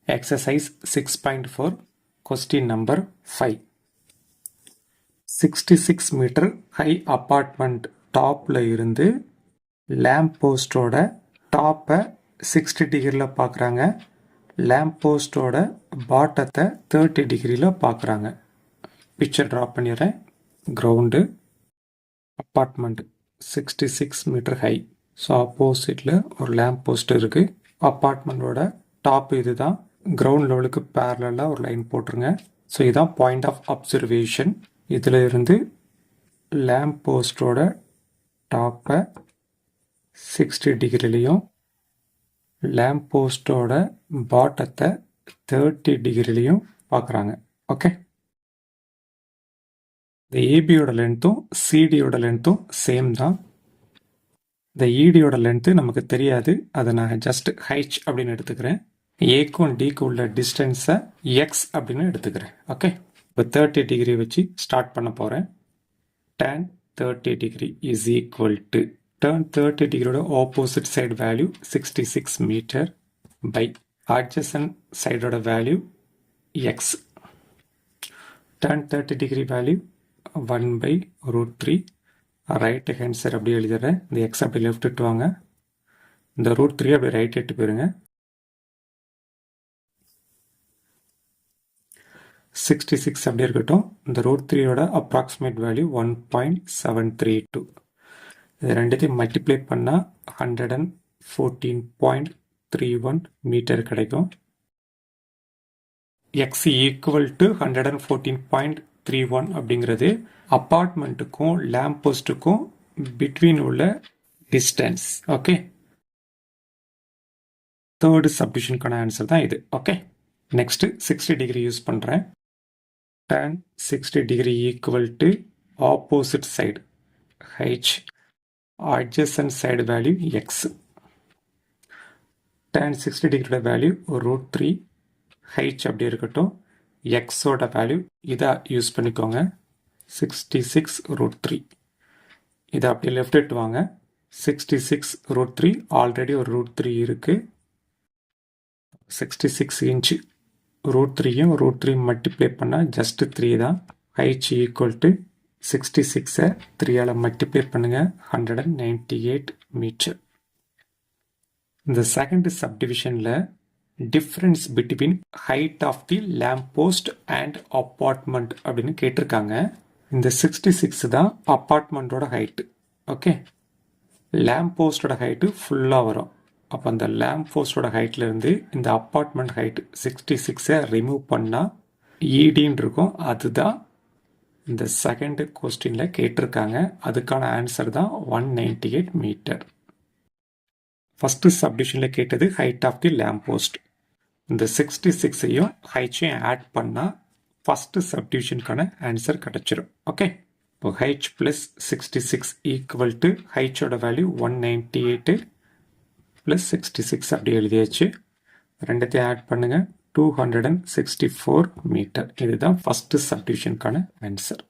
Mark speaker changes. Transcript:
Speaker 1: Exercise 6.4 question number 5. 66 meter high apartment topல இருந்து lamp postோட topை 60 degreeல பார்க்குறாங்க. lamp postோட bottomத்தை 30 degreeல பார்க்குறாங்க. picture draw பண்ணிடுறேன். ground apartment 66 meter high. So ஆப்போசிட்டில் ஒரு lamp post இருக்கு. அப்பார்ட்மெண்ட்டோட டாப் இதுதான். கிரவுண்ட் லெவலுக்கு பேரலாக ஒரு லைன் போட்டுருங்க. ஸோ இதுதான் பாயிண்ட் ஆஃப் அப்சர்வேஷன். இதில் இருந்து லேம்ப் போஸ்டோட டாப்பை 60 டிகிரிலையும் லேம்ப் போஸ்டோட பாட்டத்தை 30 டிகிரிலையும் பார்க்குறாங்க. ஓகே, இந்த ஏபியோட லென்த்தும் சிடியோட லென்த்தும் சேம் தான். இந்த இடியோட லென்த்து நமக்கு தெரியாது, அதை நான் ஜஸ்ட் ஹைச் அப்படின்னு எடுத்துக்கிறேன். ஏக்கும் டிக்கு உள்ள டிஸ்டன்ஸை எக்ஸ் அப்படின்னு எடுத்துக்கிறேன். ஓகே, இப்போ 30 டிகிரி வச்சு ஸ்டார்ட் பண்ண போகிறேன். tan 30 degree is equal to tan 30 டிகிரியோட opposite side value 66 meter by adjacent சைடோட value x. tan 30 degree value 1/√3. Right hand side அப்படியே எழுதிடுறேன். இந்த எக்ஸ் அப்படி லெஃப்ட் இட்டு வாங்க. இந்த √3 அப்படி ரைட் இட்டு போயிருங்க. 66 அப்படியே இருக்கட்டும். இந்த √3யோட அப்ராக்சிமேட் வேல்யூ 1.732. இது ரெண்டுத்தையும் மல்டிப்ளை பண்ணால் 114.31 மீட்டர் கிடைக்கும். எக்ஸ் ஈக்குவல் டு 114.31 அப்படிங்கிறது அப்பார்ட்மெண்ட்டுக்கும் லேம்ப் போஸ்ட்டுக்கும் பிட்வீன் உள்ள டிஸ்டன்ஸ். ஓகே, தேர்டு சப்டிஷனுக்கான ஆன்சர் தான் இது. ஓகே, நெக்ஸ்ட் 60 டிகிரி யூஸ் பண்ணுறேன். tan 60 degree equal to opposite side h, adjacent side value x. tan 60 degree value √3 h அப்படி இருக்கட்டும். x ஓட வேல்யூ இதை யூஸ் பண்ணிக்கோங்க, 66√3. இதை அப்படியே லெஃப்ட் எடுத்து வாங்க. 66√3 ஆல்ரெடி ஒரு √3 இருக்கு. 66 இன்ச்சு √3யும் √3 மல்டிப்ளை பண்ணால் ஜஸ்ட் 3 தான். ஹைச் ஈக்குவல் டு 66-ஐ 3ஆல் மல்டிப்ளை பண்ணுங்கள், 198 மீட்டர். இந்த செகண்ட் சப்டிவிஷனில் difference between height of the lamp post and apartment அப்படின்னு கேட்டிருக்காங்க. இந்த 66 தான் அப்பார்ட்மெண்ட்டோட ஹைட்டு. ஓகே, லேம்ப் போஸ்டோட ஹைட்டு ஃபுல்லாக வரும். அப்போ அந்த லேம்ப் போஸ்டோட ஹைட்லேருந்து இந்த அப்பார்ட்மெண்ட் ஹைட் 66-ஐ ரிமூவ் பண்ணால் ஈடின்னு இருக்கும். அதுதான் இந்த செகண்ட் கொஸ்டினில் கேட்டிருக்காங்க. அதுக்கான ஆன்சர் தான் 198 மீட்டர். ஃபஸ்ட்டு சப்டிஷனில் கேட்டது height of the lamp post. இந்த 66ஐயும் ஹைச்சையும் ஆட் பண்ணால் ஃபஸ்ட்டு சப்டிவிஷனுக்கான ஆன்சர் கிடச்சிரும். ஓகே, இப்போ ஹைச் ப்ளஸ் 66 ஈக்குவல் டு ஹைச்சோட வேல்யூ 198 ப்ளஸ் 66 அப்படி எழுதியாச்சு. ரெண்டுத்தையும் ஆட் பண்ணுங்கள், 264 மீட்டர். இதுதான் ஃபஸ்ட்டு சப்டிவிஷனுக்கான ஆன்சர்.